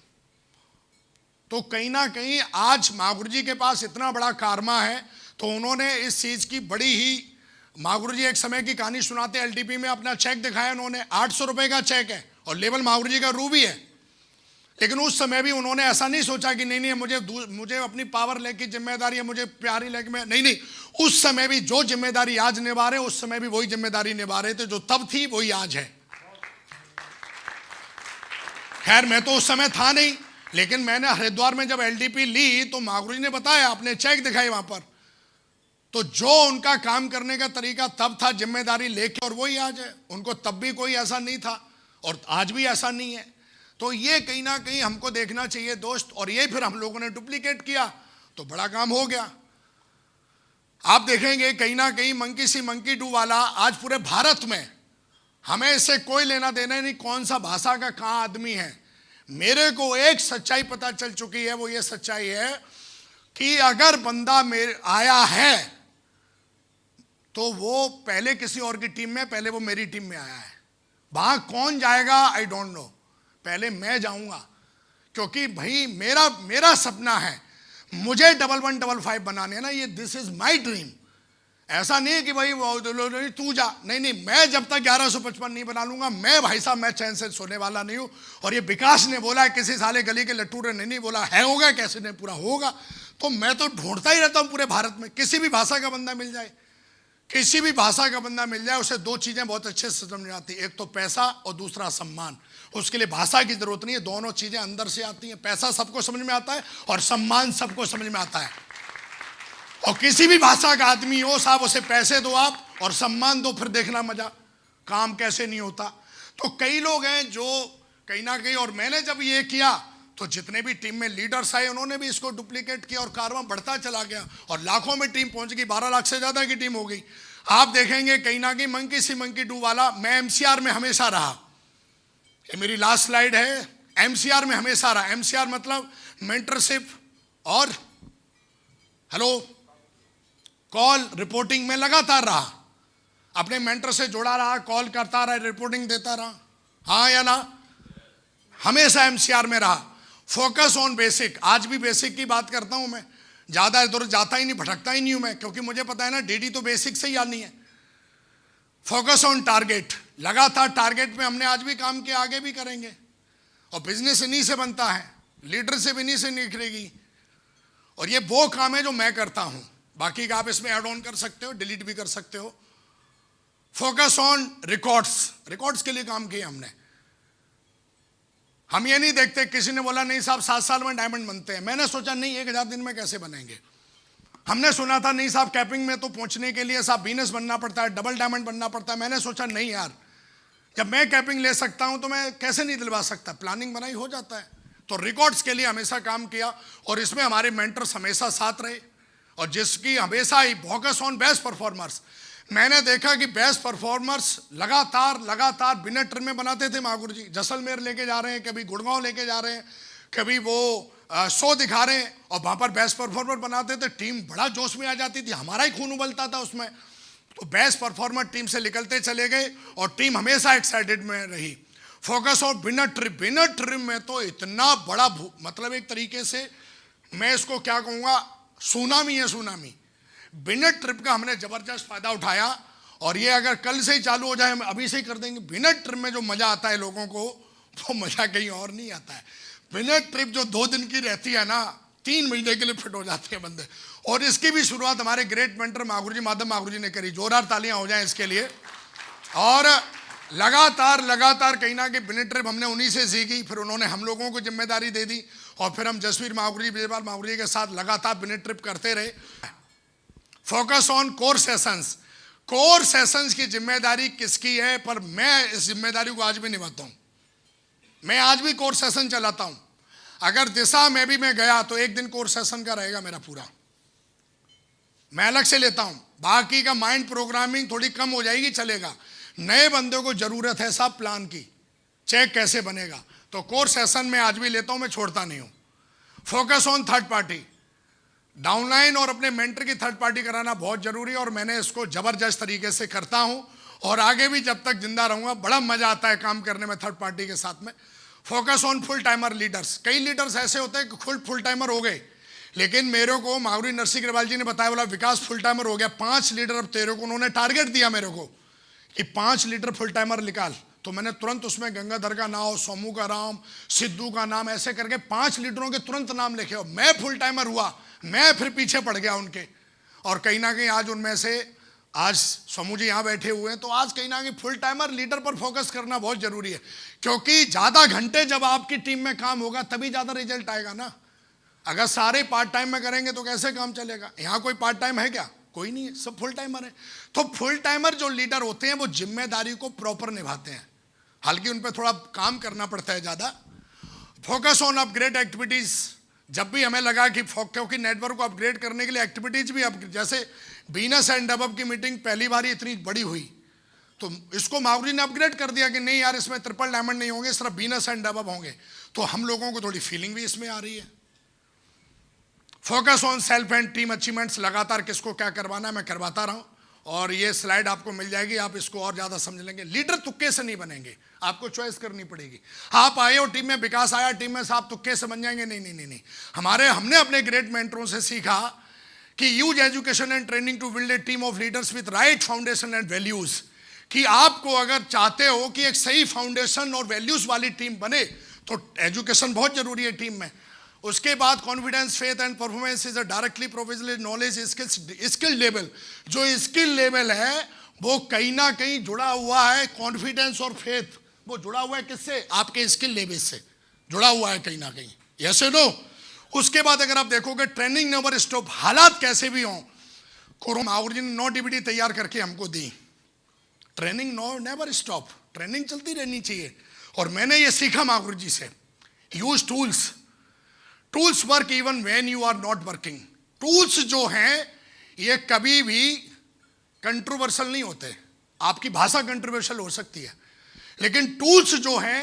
तो कहीं ना कहीं आज महागुरु जी के पास इतना बड़ा कारमा है तो उन्होंने इस चीज की बड़ी ही, महागुरु जी एक समय की कहानी सुनाते, एलटीपी में अपना चेक दिखाया उन्होंने, 800 रुपए का चेक है और लेवल महागुरु जी का रूबी है। लेकिन उस समय भी उन्होंने ऐसा नहीं सोचा कि नहीं मुझे अपनी पावर लेके जिम्मेदारी है, मुझे प्यारी लेके मैं नहीं, उस समय भी जो जिम्मेदारी आज निभा रहे उस समय भी वही जिम्मेदारी निभा रहे थे, जो तब थी वही आज है। खैर मैं तो उस समय था नहीं, लेकिन मैंने हरिद्वार में जब एलडीपी ली तो महागुरु जी ने बताया, अपने चेक दिखाए वहां पर, तो जो उनका काम करने का तरीका तब था जिम्मेदारी लेके, और वही आज है। उनको तब भी कोई ऐसा नहीं था और आज भी ऐसा नहीं है। तो ये कहीं ना कहीं हमको देखना चाहिए दोस्त, और ये फिर हम लोगों ने डुप्लीकेट किया तो बड़ा काम हो गया। आप देखेंगे कहीं ना कहीं मंकी सी मंकी डू वाला आज पूरे भारत में, हमें इससे कोई लेना देना नहीं कौन सा भाषा का कहाँ आदमी है। मेरे को एक सच्चाई पता चल चुकी है, वो ये सच्चाई है कि अगर बंदा मेरे आया है तो वो पहले किसी और की टीम में, पहले वो मेरी टीम में आया है। वहां कौन जाएगा आई डोंट नो, पहले मैं जाऊंगा, क्योंकि भाई मेरा सपना है, मुझे 1155 बनाने हैं ना, ये दिस इज माय ड्रीम। ऐसा नहीं है कि भाई तू जा, नहीं, मैं जब तक 1155 नहीं बना लूंगा, मैं भाई साहब मैं चैन से सोने वाला नहीं हूं। और ये विकास ने बोला है, किसी साले गली के लट्टू ने नहीं बोला है, होगा कैसे नहीं पूरा होगा। तो मैं तो ढूंढता ही रहता हूं पूरे भारत में, किसी भी भाषा का बंदा मिल जाए, किसी भी भाषा का बंदा मिल जाए, उसे दो चीजें बहुत अच्छे से समझ में आती है, एक तो पैसा और दूसरा सम्मान। उसके लिए भाषा की जरूरत नहीं है, दोनों चीजें अंदर से आती हैं। पैसा सबको समझ में आता है और सम्मान सबको समझ में आता है। और किसी भी भाषा का आदमी हो साहब, उसे पैसे दो आप और सम्मान दो, फिर देखना मजा काम कैसे नहीं होता। तो कई लोग हैं जो कहीं ना कहीं, और मैंने जब ये किया तो जितने भी टीम में लीडर्स आए उन्होंने भी इसको डुप्लीकेट किया और कारवां बढ़ता चला गया और लाखों में टीम पहुंच गई, 12 लाख से ज्यादा की टीम हो गई। आप देखेंगे कहीं ना कहीं मंकी सी मंकी डू वाला, मैं एमसीआर में हमेशा रहा, ये मेरी लास्ट स्लाइड है, एमसीआर में हमेशा रहा। एमसीआर मतलब मेंटरशिप और हेलो कॉल रिपोर्टिंग में लगातार रहा, अपने मेंटर से जुड़ा रहा, कॉल करता रहा, रिपोर्टिंग देता रहा, हाँ या ना, हमेशा एमसीआर में रहा। फोकस ऑन बेसिक, आज भी बेसिक की बात करता हूं मैं, ज्यादा इधर जाता ही नहीं, भटकता ही नहीं हूं मैं, क्योंकि मुझे पता है ना डीडी तो बेसिक से ही आनी है। फोकस ऑन टारगेट, लगातार टारगेट में हमने आज भी काम किया, आगे भी करेंगे। और बिजनेस इन्हीं से बनता है, लीडरशिप इन्हीं से निखरेगी। और ये वो काम है जो मैं करता हूं, बाकी का आप इसमें ऐड ऑन कर सकते हो, डिलीट भी कर सकते हो। फोकस ऑन रिकॉर्ड्स के लिए काम किया हमने। हम ये नहीं देखते, किसी ने बोला नहीं साहब 7 साल में डायमंड बनते हैं, मैंने सोचा नहीं 1000 दिन में कैसे बनेंगे। हमने सुना था नहीं साहब कैपिंग में तो पहुंचने के लिए साहब वीनस बनना पड़ता है, डबल डायमंड बनना पड़ता है। मैंने सोचा नहीं यार, जब मैं कैपिंग ले सकता हूं तो मैं कैसे नहीं दिलवा सकता, प्लानिंग बनाई हो जाता है। तो रिकॉर्ड्स के लिए हमेशा काम किया और इसमें हमारे मेंटर्स हमेशा साथ रहे, और जिसकी हमेशा ही फोकस ऑन बेस्ट परफॉर्मर्स। मैंने देखा कि बेस्ट परफॉर्मर्स लगातार बिना ट्रिम में बनाते थे। मागुर जी जैसलमेर लेके जा रहे हैं, कभी गुड़गांव लेके जा रहे हैं, कभी वो शो दिखा रहे हैं, और वहां पर बेस्ट परफॉर्मर बनाते थे, टीम बड़ा जोश में आ जाती थी, हमारा ही खून उबलता था उसमें। तो बेस्ट परफॉर्मर टीम से निकलते चले गए और टीम हमेशा एक्साइटेड में रही। फोकस ऑन बिना ट्रिम में तो इतना बड़ा मतलब एक तरीके से मैं इसको क्या कहूँगा, सुनामी है सुनामी। बिना ट्रिप का हमने जबरदस्त फायदा उठाया, और ये अगर कल से ही चालू हो जाए, हम अभी से ही कर देंगे। बिना ट्रिप में जो मजा आता है लोगों को, वो मजा कहीं और नहीं आता है। बिना ट्रिप जो 2 दिन की रहती है ना, 3 महीने के लिए फिट हो जाते हैं बंदे। और इसकी भी शुरुआत हमारे ग्रेट मेंटर माधव मागुर जी ने करी, जोरदार तालियां हो जाएं इसके लिए। और लगातार कहीं ना कहीं बिना ट्रिप हमने उन्हीं से सीखी, फिर उन्होंने हम लोगों को जिम्मेदारी दे दी, और फिर हम जसवीर मागुर जी, विजयपाल मागुर जी के साथ लगातार बिना ट्रिप करते रहे। फोकस ऑन कोर सेशंस की जिम्मेदारी किसकी है, पर मैं इस जिम्मेदारी को आज भी निभाता हूं। मैं आज भी कोर सेशन चलाता हूं। अगर दिशा में भी मैं गया तो एक दिन कोर सेशन का रहेगा मेरा पूरा, मैं अलग से लेता हूं। बाकी का माइंड प्रोग्रामिंग थोड़ी कम हो जाएगी, चलेगा। नए बंदे को जरूरत है साहब प्लान की, चेक कैसे बनेगा, तो कोर सेशन में आज भी लेता हूं, मैं छोड़ता नहीं हूं। Focus on third party, downline और अपने मेंटर की थर्ड पार्टी कराना बहुत जरूरी है, और मैंने इसको जबरदस्त तरीके से करता हूं, और आगे भी जब तक जिंदा रहूंगा। बड़ा मजा आता है काम करने में थर्ड पार्टी के साथ में। Focus on full timer leaders, कई लीडर्स ऐसे होते हैं कि खुद फुल टाइमर हो गए, लेकिन मेरे को मागुरी नरसिंह अग्रवाल जी ने बताया, बोला विकास फुल टाइमर हो गया, 5 लीडर अब तेरे को, उन्होंने टारगेट दिया मेरे को कि 5 लीडर फुल टाइमर निकाल। तो मैंने तुरंत उसमें गंगाधर का नाम, सोमू का नाम, सिद्धू का नाम, ऐसे करके 5 लीडरों के तुरंत नाम लिखे, और मैं फुल टाइमर हुआ। मैं फिर पीछे पड़ गया उनके, और कहीं ना कहीं आज उनमें से आज सोमू जी यहाँ बैठे हुए हैं, तो आज कहीं ना कहीं फुल टाइमर लीडर पर फोकस करना बहुत जरूरी है, क्योंकि ज्यादा घंटे जब आपकी टीम में काम होगा तभी ज्यादा रिजल्ट आएगा ना। अगर सारे पार्ट टाइम में करेंगे तो कैसे काम चलेगा। यहाँ कोई पार्ट टाइम है क्या? कोई नहीं है, सब फुल टाइमर है। तो फुल टाइमर जो लीडर होते हैं वो जिम्मेदारी को प्रॉपर निभाते हैं, हालांकि उन पर थोड़ा काम करना पड़ता है ज़्यादा। फोकस ऑन अपग्रेड एक्टिविटीज़, जब भी हमें लगा कि क्योंकि नेटवर्क को अपग्रेड करने के लिए एक्टिविटीज़ भी जैसे बीनस एंड डबअप की मीटिंग पहली बार इतनी बड़ी हुई, तो इसको मावरी ने अपग्रेड कर दिया कि नहीं यार इसमें ट्रिपल डायमंड नहीं होंगे, सिर्फ बीनस एंड डबअप होंगे। तो हम लोगों को थोड़ी फीलिंग भी इसमें आ रही है। Focus on self and team achievements, लगातार किसको क्या करवाना है मैं करवाता रहा हूँ, और ये स्लाइड आपको मिल जाएगी, आप इसको और ज़्यादा समझ लेंगे। लीडर तुक्के से नहीं बनेंगे, आपको चॉइस करनी पड़ेगी। आप आए हो टीम में, विकास आया टीम में, आप तुक्के से बन जाएंगे, नहीं नहीं नहीं नहीं। हमने अपने ग्रेट मेंटरों से सीखा कि use education and training to build a team of leaders with right foundation and values, कि आपको अगर चाहते हो कि एक सही फाउंडेशन और वैल्यूज वाली टीम बने तो एजुकेशन बहुत जरूरी है टीम में। उसके बाद confidence, faith and performance is a directly professional knowledge skill level. जो स्किल लेवल है वो कहीं ना कहीं जुड़ा हुआ है, कॉन्फिडेंस और फेथ वो जुड़ा हुआ है किससे? आपके स्किल लेवल से जुड़ा हुआ है कहीं ना कहीं, यस नो। उसके बाद अगर आप देखोगे ट्रेनिंग नेवर स्टॉप, हालात कैसे भी हों। मावरी जी ने 9 डीवीडी तैयार करके हमको दी, ट्रेनिंग नेवर स्टॉप, ट्रेनिंग चलती रहनी चाहिए। और मैंने ये सीखा मावरी जी से, use tools, tools work even when you are not working. Tools जो हैं ये कभी भी कंट्रोवर्शियल नहीं होते, आपकी भाषा कंट्रोवर्शियल हो सकती है, लेकिन टूल्स जो हैं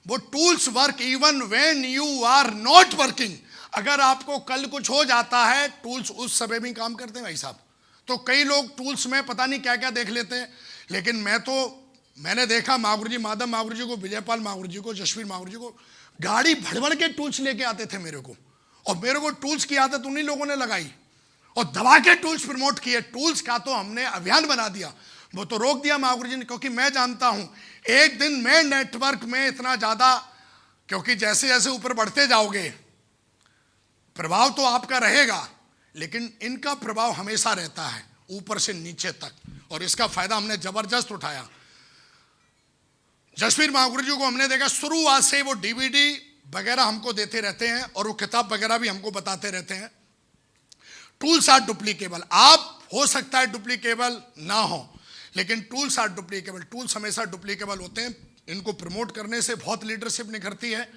वो tools work even when you are not working. अगर आपको कल कुछ हो जाता है, टूल्स उस समय भी काम करते हैं भाई साहब। तो कई लोग टूल्स में पता नहीं क्या क्या देख लेते हैं, लेकिन मैंने देखा मावरी जी, माधव मावरी जी को, विजयपाल मावरी जी को, जसवीर मावरी जी को गाड़ी भड़ के टूल्स लेके आते थे मेरे को, और मेरे को टूल्स की आदत उन्हीं लोगों ने लगाई और दबा के टूल्स प्रमोट किए। टूल्स का तो हमने अभियान बना दिया, वो तो रोक दिया मावरी जी ने, क्योंकि मैं जानता हूं एक दिन मैं नेटवर्क में इतना ज्यादा, क्योंकि जैसे जैसे ऊपर बढ़ते जाओगे प्रभाव तो आपका रहेगा, लेकिन इनका प्रभाव हमेशा रहता है ऊपर से नीचे तक, और इसका फायदा हमने जबरदस्त उठाया। जसवीर मावरी जी को हमने देखा शुरुआत से वो डीवीडी वगैरह हमको देते रहते हैं और वो किताब वगैरह भी हमको बताते रहते हैं। टूल्स आर डुप्लीकेबल, आप हो सकता है डुप्लीकेबल ना हो, लेकिन टूल्स आर डुप्लीकेबल, टूल्स हमेशा डुप्लीकेबल होते हैं। इनको प्रमोट करने से बहुत लीडरशिप निखरती है।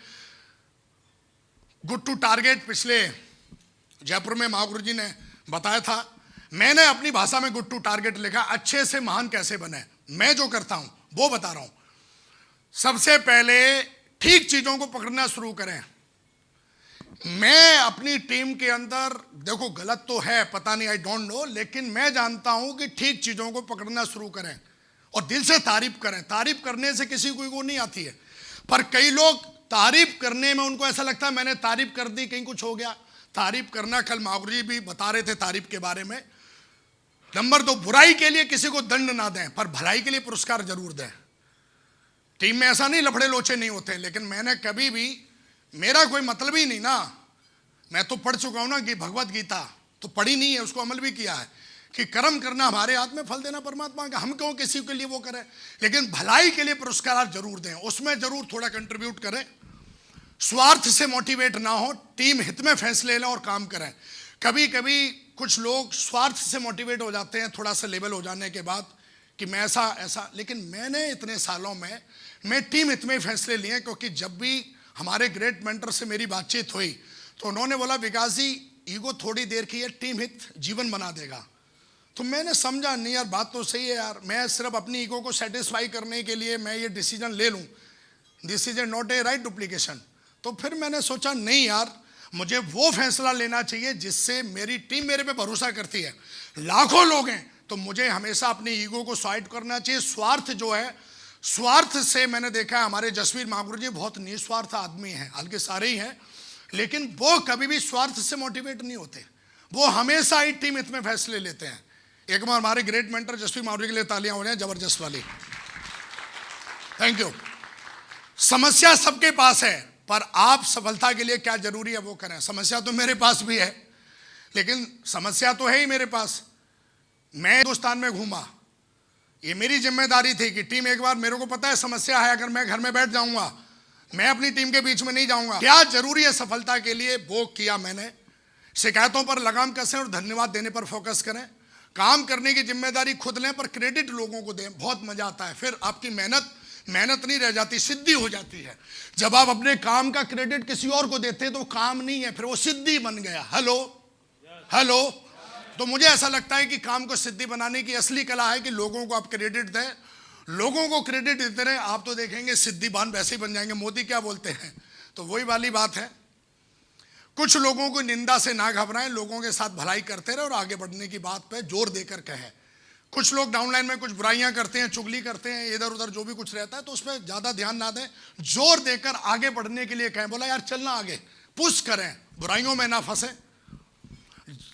गुड टू टारगेट पिछले जयपुर में मावरी जी ने बताया था, मैंने अपनी भाषा में गुड टू टारगेट लिखा, अच्छे से महान कैसे बने। मैं जो करता हूं वो बता रहा हूं। सबसे पहले ठीक चीजों को पकड़ना शुरू करें। मैं अपनी टीम के अंदर, देखो गलत तो है, पता नहीं, आई डोंट नो, लेकिन मैं जानता हूं कि ठीक चीजों को पकड़ना शुरू करें और दिल से तारीफ करें। तारीफ करने से किसी को नहीं आती है, पर कई लोग तारीफ करने में उनको ऐसा लगता है मैंने तारीफ कर दी कहीं कुछ हो गया। तारीफ करना, कल मावरी जी भी बता रहे थे तारीफ के बारे में। नंबर 2, बुराई के लिए किसी को दंड ना दें, पर भलाई के लिए पुरस्कार जरूर दें। टीम में ऐसा नहीं लफड़े लोचे नहीं होते, लेकिन मैंने कभी भी, मेरा कोई मतलब ही नहीं ना, मैं तो पढ़ चुका हूं ना कि भगवत गीता तो पढ़ी नहीं है, उसको अमल भी किया है कि कर्म करना हमारे हाथ में, फल देना परमात्मा का। हम क्यों किसी के लिए वो करें, लेकिन भलाई के लिए पुरस्कार जरूर दें, उसमें जरूर थोड़ा कंट्रीब्यूट करें। स्वार्थ से मोटिवेट ना हो, टीम हित में फैसले लें और काम करें। कभी कभी कुछ लोग स्वार्थ से मोटिवेट हो जाते हैं थोड़ा सा लेवल हो जाने के बाद कि मैं ऐसा, लेकिन मैंने इतने सालों में मैं टीम हित में फैसले लिए, क्योंकि जब भी हमारे ग्रेट मेंटर से मेरी बातचीत हुई तो उन्होंने बोला विकास जी ईगो थोड़ी देर की है, टीम हित जीवन बना देगा। तो मैंने समझा नहीं यार, बात तो सही है यार, मैं सिर्फ अपनी ईगो को सेटिस्फाई करने के लिए मैं ये डिसीजन ले लूँ, this is not a right duplication. तो फिर मैंने सोचा नहीं यार, मुझे वो फैसला लेना चाहिए जिससे मेरी टीम मेरे पे भरोसा करती है। लाखों लोग हैं तो मुझे हमेशा अपनी ईगो को साइड करना चाहिए। स्वार्थ जो है, स्वार्थ से मैंने देखा है हमारे जसवीर मावरी जी बहुत निस्वार्थ आदमी हैं, हालांकि सारे ही हैं, लेकिन वो कभी भी स्वार्थ से मोटिवेट नहीं होते, वो हमेशा ही टीम हित में फैसले लेते हैं। एक बार हमारे ग्रेट मेंटर जसवीर मावरी के लिए तालियां हो रही हैं जबरदस्त वाली, थैंक यू। समस्या सबके पास है, पर आप सफलता के लिए क्या जरूरी है वो करें। समस्या तो मेरे पास भी है, लेकिन समस्या तो है ही मेरे पास। मैं हिंदुस्तान में घूमा, ये मेरी जिम्मेदारी थी कि टीम, एक बार मेरे को पता है समस्या है, अगर मैं घर में बैठ जाऊंगा, मैं अपनी टीम के बीच में नहीं जाऊंगा। क्या जरूरी है सफलता के लिए वो किया मैंने। शिकायतों पर लगाम कसें और धन्यवाद देने पर फोकस करें। काम करने की जिम्मेदारी खुद लें पर क्रेडिट लोगों को दें, बहुत मजा आता है। फिर आपकी मेहनत नहीं रह जाती, सिद्धि हो जाती है। जब आप अपने काम का क्रेडिट किसी और को देते हैं तो काम नहीं है, फिर वो सिद्धि बन गया। हेलो। तो मुझे ऐसा लगता है कि काम को सिद्धि बनाने की असली कला है कि लोगों को आप क्रेडिट दें, लोगों को क्रेडिट देते रहे, आप तो देखेंगे सिद्धिबान वैसे ही बन जाएंगे। मोदी क्या बोलते हैं, तो वही वाली बात है, कुछ लोगों को निंदा से ना घबराएं, लोगों के साथ भलाई करते रहे और आगे बढ़ने की बात पे जोर देकर कहें। कुछ लोग डाउनलाइन में कुछ बुराइयां करते हैं, चुगली करते हैं, इधर उधर जो भी कुछ रहता है, तो उसमें ज्यादा ध्यान ना दें, जोर देकर आगे बढ़ने के लिए कहें। बोला यार चलना आगे, पुश करें, बुराइयों में ना फंसे।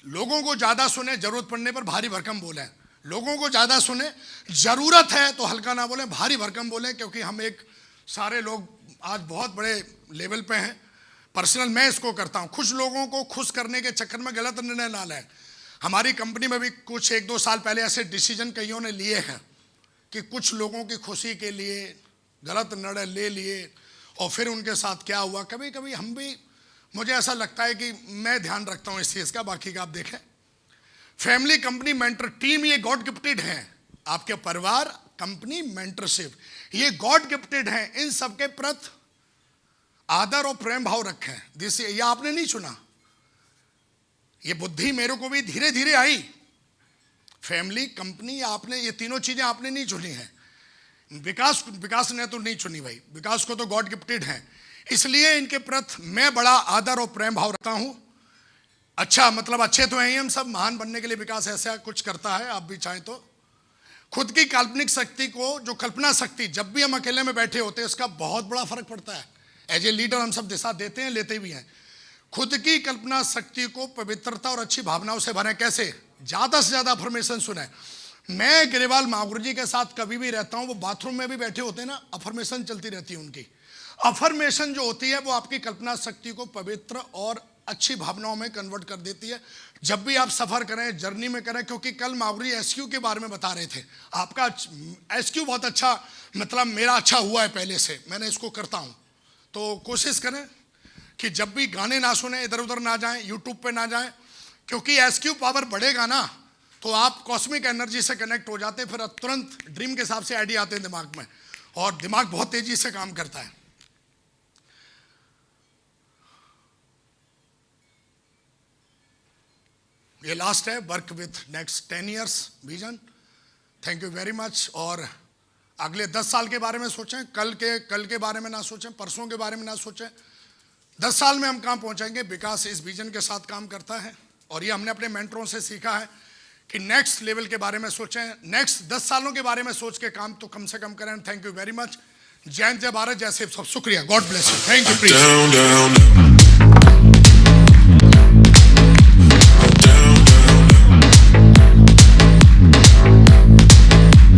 लोगों को ज्यादा सुने, जरूरत पड़ने पर भारी भरकम बोले। लोगों को ज्यादा सुने, जरूरत है तो हल्का ना बोले, भारी भरकम बोले, क्योंकि हम सारे लोग आज बहुत बड़े लेवल पे हैं। पर्सनल मैं इसको करता हूं, कुछ लोगों को खुश करने के चक्कर में गलत निर्णय ना लें। हमारी कंपनी में भी कुछ 1-2 साल पहले ऐसे डिसीजन कईयों ने लिए हैं कि कुछ लोगों की खुशी के लिए गलत निर्णय ले लिए, और फिर उनके साथ क्या हुआ, कभी कभी हम भी, मुझे ऐसा लगता है कि मैं ध्यान रखता हूं इस चीज का, बाकी का आप देखें। फैमिली, कंपनी, मेंटर, टीम, ये गॉड गिफ्टेड हैं। आपके परिवार, कंपनी, मेंटरशिप, ये गॉड गिफ्टेड हैं। इन सबके प्रति आदर और प्रेम भाव रखें। ये आपने नहीं चुना, ये बुद्धि मेरे को भी धीरे धीरे आई। फैमिली, कंपनी, आपने, ये तीनों चीजें आपने नहीं चुनी है। विकास ने तो नहीं चुनी भाई, विकास को तो गॉड गिफ्टेड है, इसलिए इनके प्रति मैं बड़ा आदर और प्रेम भाव रखता हूं। अच्छा, मतलब अच्छे तो हैं ही हम सब, महान बनने के लिए विकास ऐसा कुछ करता है, आप भी चाहें तो। खुद की काल्पनिक शक्ति को, जो कल्पना शक्ति, जब भी हम अकेले में बैठे होते हैं उसका बहुत बड़ा फर्क पड़ता है। एज ए लीडर हम सब दिशा देते हैं, लेते भी हैं। खुद की कल्पना शक्ति को पवित्रता और अच्छी भावनाओं से भरें। कैसे? ज्यादा से ज्यादा अफर्मेशन सुने। मैं ग्रेवाल महागुरु जी के साथ कभी भी रहता हूं, वो बाथरूम में भी बैठे होते हैं ना, अफर्मेशन चलती रहती है उनकी। अफर्मेशन जो होती है वो आपकी कल्पना शक्ति को पवित्र और अच्छी भावनाओं में कन्वर्ट कर देती है। जब भी आप सफर करें, जर्नी में करें, क्योंकि कल महागुरु जी एसक्यू के बारे में बता रहे थे। आपका एसक्यू बहुत अच्छा, मतलब मेरा अच्छा हुआ है पहले से, मैंने इसको करता हूं। तो कोशिश करें कि जब भी गाने ना सुने, इधर उधर ना जाएं, यूट्यूब पे ना जाएं, क्योंकि एसक्यू पावर बढ़ेगा ना तो आप कॉस्मिक एनर्जी से कनेक्ट हो जाते हैं, फिर तुरंत ड्रीम के हिसाब से आइडिया आते हैं दिमाग में, और दिमाग बहुत तेजी से काम करता है। ये लास्ट है, work with next 10 years vision. Thank you very much. और अगले 10 साल के बारे में सोचें, कल के बारे में ना सोचें, परसों के बारे में ना सोचें। 10 साल में हम कहाँ पहुंचेंगे, विकास इस विजन के साथ काम करता है। और ये हमने अपने मेंटरों से सीखा है कि नेक्स्ट लेवल के बारे में सोचें, नेक्स्ट 10 सालों के बारे में सोच के काम तो कम से कम करें। Thank you very much. जय हिंद, जय भारत, जय शिव, सब शुक्रिया। God bless you, thank you.